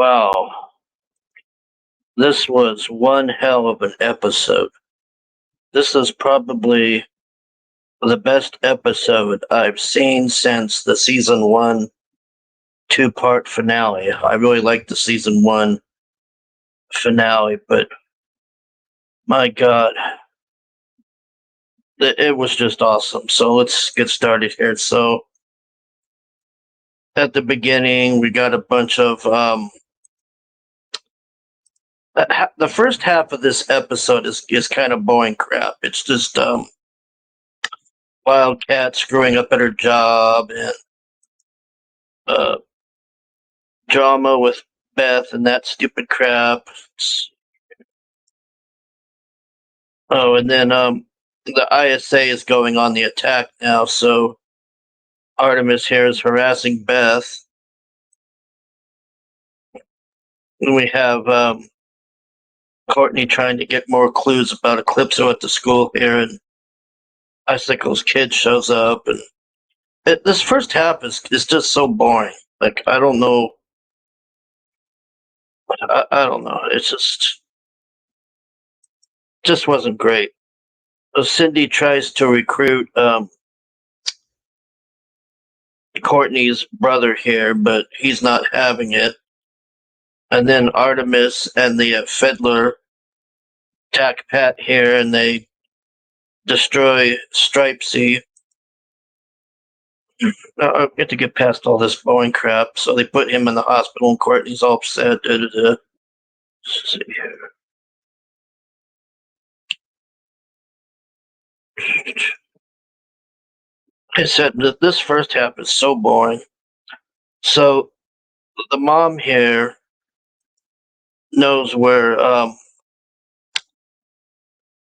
Wow, this was one hell of an episode. This is probably the best episode I've seen since the season one two-part finale. I really liked the season one finale, but my God, it was just awesome. So let's get started here. So at the beginning, we got a bunch of the first half of this episode is kind of boring crap. It's just Wildcat screwing up at her job and uh, drama with Beth and that stupid crap. Oh, and then the ISA is going on the attack now, so Artemis here is harassing Beth. And we have Courtney trying to get more clues about Eclipso at the school here, and Icicle's kid shows up, and this first half is just so boring. Like I don't know, I don't know. It's just wasn't great. So Cindy tries to recruit Courtney's brother here, but he's not having it. And then Artemis and the Fiddler attack Pat here, and they destroy Stripesy. I get to get past all this Boeing crap, so they put him in the hospital, and Courtney's all upset. Let's see here. I said this first half is so boring. So the mom here knows where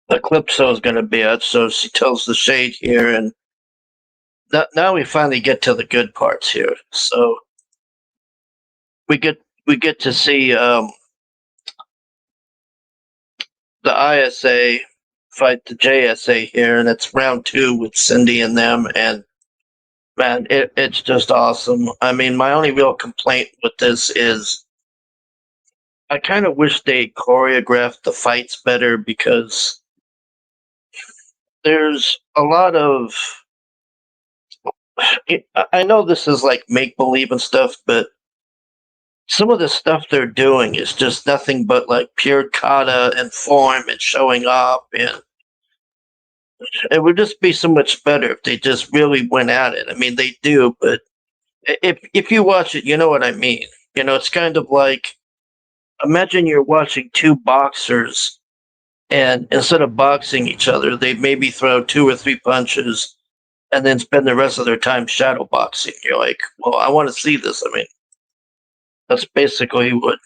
Eclipso is going to be at, so she tells the Shade here, and now we finally get to the good parts here. So we get to see the ISA fight the JSA here, and it's round 2 with Cindy and them, and man, it's just awesome. I mean, my only real complaint with this is I kind of wish they choreographed the fights better, because there's a lot of I know this is like make believe and stuff, but some of the stuff they're doing is just nothing but like pure kata and form and showing up, and it would just be so much better if they just really went at it. I mean, they do, but if you watch it, you know what I mean. You know, it's kind of like, imagine you're watching two boxers, and instead of boxing each other, they maybe throw 2 or 3 punches and then spend the rest of their time shadow boxing. You're like, well, I want to see this. I mean, that's basically what.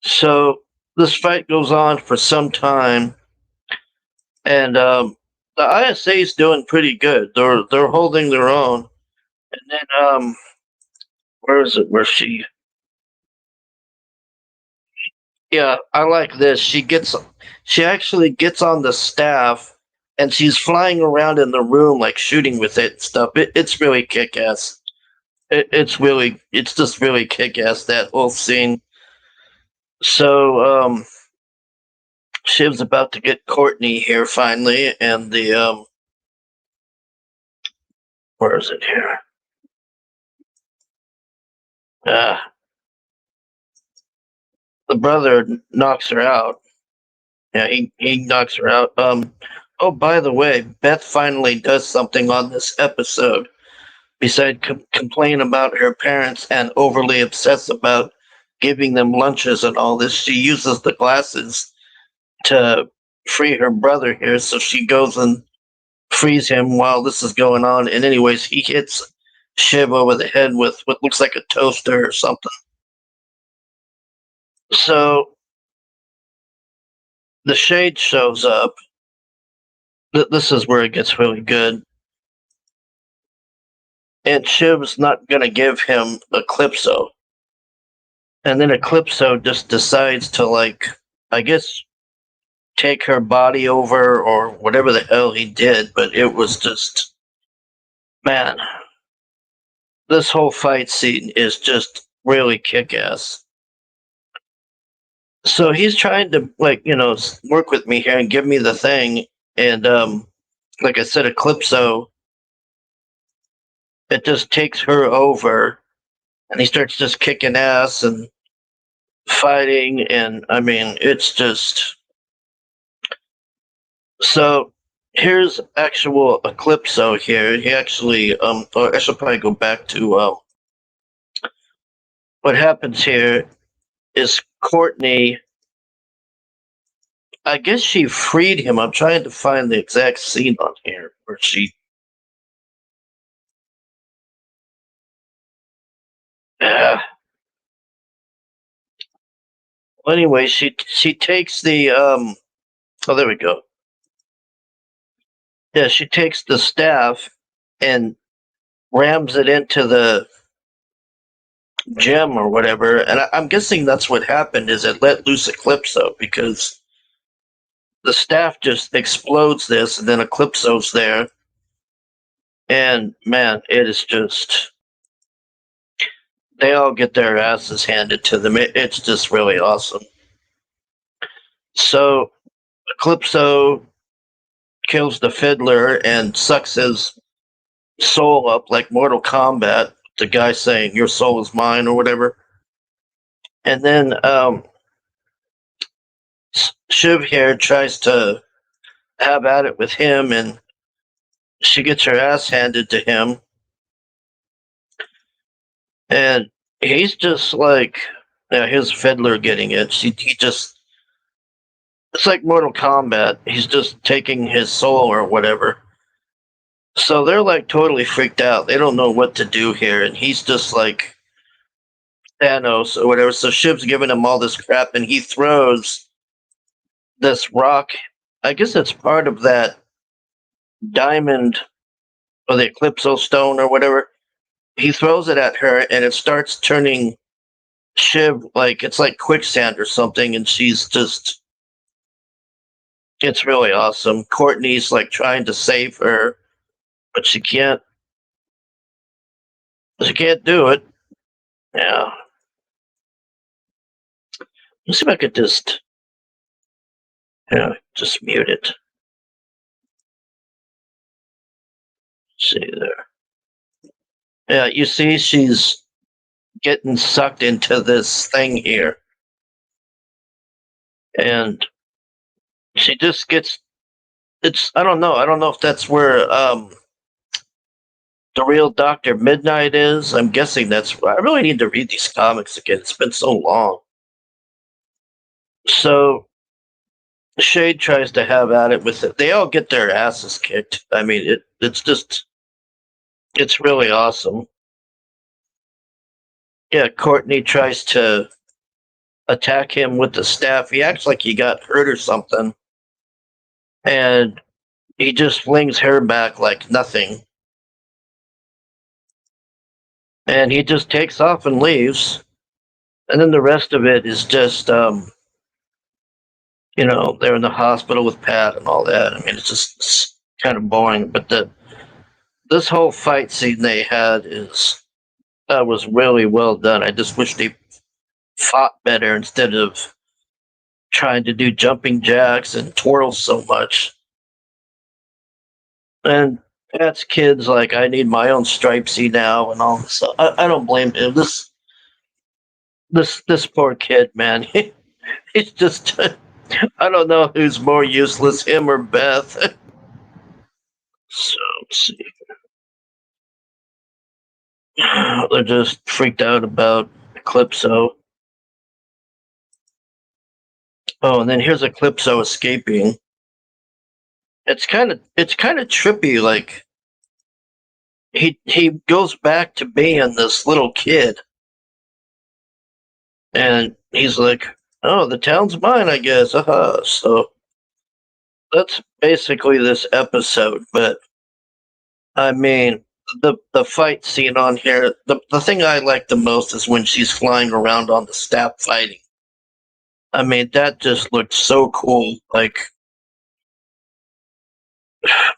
So this fight goes on for some time, and the ISA is doing pretty good. They're holding their own, and then where is it? Where she? Yeah, I like this. She actually gets on the staff, and she's flying around in the room like shooting with it and stuff. It's really kick ass. It's just really kick ass, that whole scene. So Shiv's about to get Courtney here finally, and the where is it here? Uh, the brother knocks her out. Yeah, he knocks her out. Oh, by the way, Beth finally does something on this episode. Besides complain about her parents and overly obsess about giving them lunches and all this, she uses the glasses to free her brother here. So she goes and frees him while this is going on. And anyways, he hits Shiv over the head with what looks like a toaster or something. So the Shade shows up. This is where it gets really good. And Shiv's not going to give him Eclipso. And then Eclipso just decides to, like, I guess, take her body over or whatever the hell he did. But it was just, man, this whole fight scene is just really kick ass. So he's trying to work with me here and give me the thing, and like I said, Eclipso, it just takes her over, and he starts just kicking ass and fighting, and I mean, it's just so. Here's actual Eclipso here. He actually, or I should probably go back to what happens here is Courtney. I guess she freed him. I'm trying to find the exact scene on here where she. Uh, well, anyway, she takes the Oh, there we go. Yeah, she takes the staff and rams it into the gem or whatever, and I'm guessing that's what happened. Is it let loose Eclipso because the staff just explodes this, and then Eclipso's there, and man, it is just they all get their asses handed to them. It's just really awesome. So Eclipso kills the fiddler and sucks his soul up like Mortal Kombat. The guy saying "Your soul is mine" or whatever, and then Shiv here tries to have at it with him, and she gets her ass handed to him, and he's just like, yeah, his fiddler getting it. He just it's like Mortal Kombat. He's just taking his soul or whatever. So they're like totally freaked out. They don't know what to do here, and he's just like Thanos or whatever. So Shiv's giving him all this crap, and he throws this rock. I guess it's part of that diamond or the Eclipso stone or whatever. He throws it at her, and it starts turning Shiv like it's like quicksand or something, and she's just. It's really awesome. Courtney's like trying to save her, but she can't. She can't do it. Yeah. Let's see if I could just mute it. Let's see there. Yeah, you see, she's getting sucked into this thing here, and she just gets. It's. I don't know. I don't know if that's where the real Doctor Midnight is. I'm guessing that's. I really need to read these comics again. It's been so long. So Shade tries to have at it with it. They all get their asses kicked. I mean, it's really awesome. Yeah, Courtney tries to attack him with the staff. He acts like he got hurt or something, and he just flings her back like nothing. And he just takes off and leaves. And then the rest of it is just, they're in the hospital with Pat and all that. I mean, it's kind of boring. But this whole fight scene they had was really well done. I just wish they fought better instead of trying to do jumping jacks and twirls so much. And Pat's kids like, I need my own stripesy now and all this stuff. I don't blame him. This poor kid, man. He's just I don't know who's more useless, him or Beth. So let's see. They're just freaked out about Eclipso. Oh, and then here's Eclipso escaping. It's kind of trippy. Like he goes back to being this little kid, and he's like, "Oh, the town's mine, I guess." So that's basically this episode. But I mean, the fight scene on here. The thing I like the most is when she's flying around on the staff fighting. I mean, that just looked so cool. Like,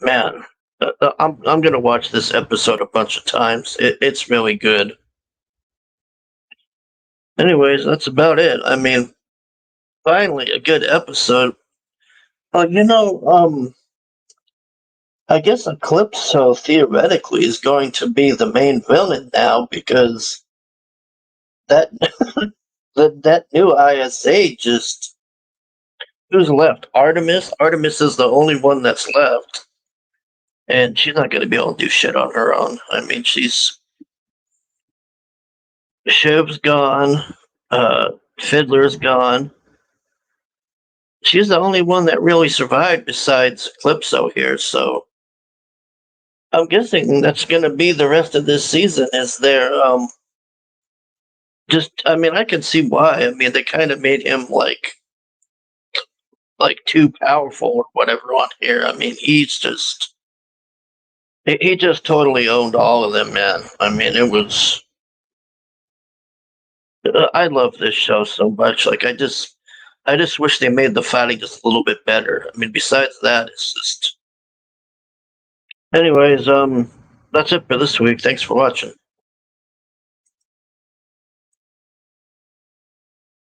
man, I'm gonna watch this episode a bunch of times. It's really good. Anyways, that's about it. I mean, finally a good episode. I guess Eclipso theoretically is going to be the main villain now because that that new ISA just who's left? Artemis. Artemis is the only one that's left, and she's not going to be able to do shit on her own. I mean, Shiv's gone, Fiddler's gone. She's the only one that really survived besides Calypso here, so I'm guessing that's going to be the rest of this season. Is there just? I mean, I can see why. I mean, they kind of made him like too powerful or whatever on here. I mean, he just totally owned all of them, man. I mean, it was. I love this show so much. I just wish they made the fighting just a little bit better. I mean, besides that, it's just. Anyways, that's it for this week. Thanks for watching.